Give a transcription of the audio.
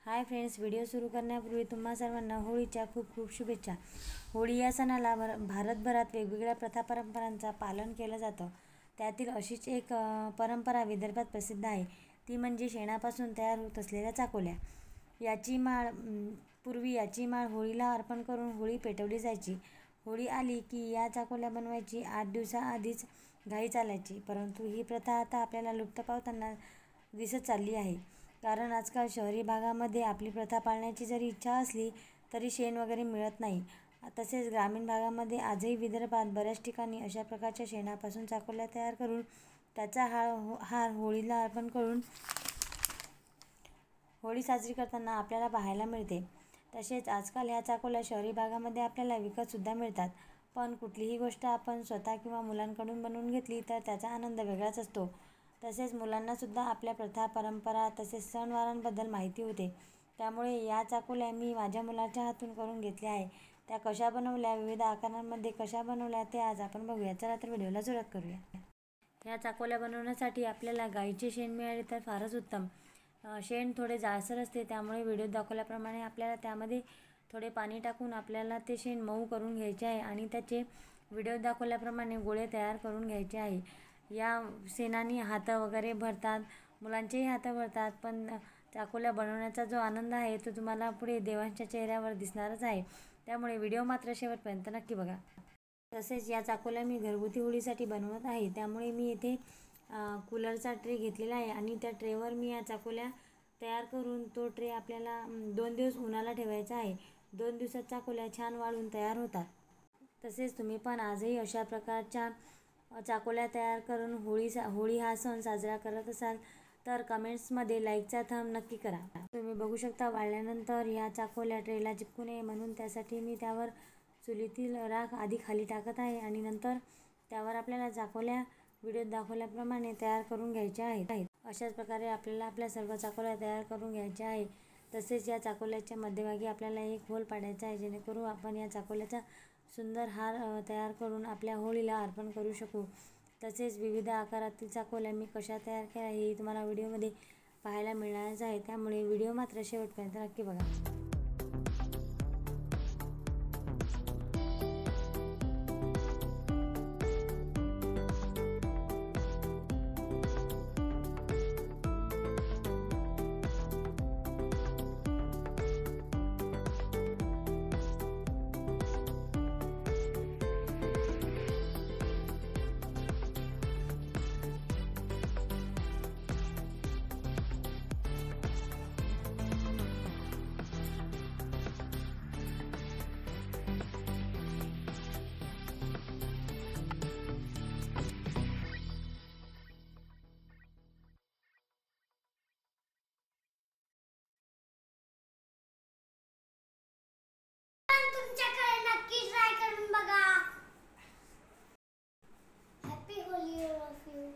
Hi friends, video सुरू करण्यापूर्वी तुम्हा सर्वांना होळीच्या खूप खूप शुभेच्छा। होळी या सणाला भारतभरात वेगवेगळ्या प्रथा परंपरांचा पालन केलं जातं। त्यातील अशीच एक परंपरा विदर्भात प्रसिद्ध आहे, ती म्हणजे शेणापासून तयार होत असलेल्या चाकोल्या। पूर्वी याची माळ होळीला अर्पण करून होळी पेटवली जायची। होळी आली की या चाकोल्या बनवायची 8 दिवसाआधीच घाई चालायची, परंतु ही प्रथा आता आपल्याला लुप्त पावताना दिसत चालली आहे। कारण आजकाल शहरी भागामध्ये आपली प्रथा पाळण्याची जरी इच्छा असली तरी शेण वगैरे मिळत नाही। तसेच ग्रामीण भागामध्ये आजही विदर्भात बऱ्याच ठिकाणी अशा प्रकारच्या शेणापासून चाकोल्या तयार करून त्याचा हार होळीला अर्पण करून होळी साजरी करताना आपल्याला पाहायला मिळते। तसेच आजकाल ह्या चाकोल्या शहरी भागामध्ये आपल्याला विकतसुद्धा मिळतात। पण कुठलीही गोष्ट आपण स्वतः किंवा मुलांकडून बनवून घेतली तर त्याचा आनंद वेगळाच असतो। तसेच मुलांनासुद्धा आपल्या प्रथा परंपरा तसेच सणवारांबद्दल माहिती होते। त्यामुळे या चाकोल्या मी माझ्या मुलाच्या हातून करून घेतल्या आहे। त्या कशा बनवल्या, विविध आकारांमध्ये कशा बनवल्या ते आज आपण बघूया। चला तर व्हिडिओला सुरुवात करूया। ह्या चाकोल्या बनवण्यासाठी आपल्याला गाईचे शेण मिळाले तर फारच उत्तम। शेण थोडे जाडसर असते, त्यामुळे व्हिडिओत दाखवल्याप्रमाणे आपल्याला त्यामध्ये थोडे पाणी टाकून आपल्याला ते शेण मऊ करून घ्यायचे आहे आणि त्याचे व्हिडिओत दाखवल्याप्रमाणे गोळे तयार करून घ्यायचे आहे। या शेणाने हात वगैरे भरतात, मुलांचेही हात भरतात, पण चाकोल्या बनवण्याचा जो आनंद आहे तो तुम्हाला पुढे देवांच्या चेहऱ्यावर दिसणारच आहे। त्यामुळे व्हिडिओ मात्र शेवटपर्यंत नक्की बघा। तसेच या चाकोल्या मी घरगुती होळीसाठी बनवत आहे, त्यामुळे मी इथे कूलरचा ट्रे घेतलेला आहे आणि त्या ट्रेवर मी या चाकोल्या तयार करून तो ट्रे आपल्याला 2 दिवस उन्हाला ठेवायचा आहे। 2 दिवसात चाकोल्या छान वाळून तयार होतात। तसेच तुम्ही पण आजही अशा प्रकारच्या चाकोल्या तयार करून होळी हा सण साजरा करत असाल तर कमेंट्समध्ये लाईकचा थंब नक्की करा। तुम्ही बघू शकता वाळल्यानंतर ह्या चाकोल्या ट्रेला चिपकू नये म्हणून त्यासाठी मी त्यावर चुलीतील राख आधी खाली टाकत आहे आणि नंतर त्यावर आपल्याला चाकोल्या व्हिडिओत दाखवल्याप्रमाणे तयार करून घ्यायच्या आहेत। अशाच प्रकारे आपल्याला आपल्या सर्व चाकोल्या तयार करून घ्यायच्या आहे। तसेच या चाकोल्याच्या मध्यभागी आपल्याला एक होल पाडायचा आहे, जेणेकरून आपण या चाकोल्याचा सुंदर हार तयार करून आपल्या होळीला अर्पण करू शकू। तसेच विविध आकारातील चाकोल्या मी कशा तयार केल्या हे तुम्हाला व्हिडिओमध्ये पाहायला मिळणारच आहे, त्यामुळे व्हिडिओ मात्र शेवटपर्यंत नक्की बघा। तुमच्याकडे नक्की ट्राय करून बघा। Happy Holy all of you.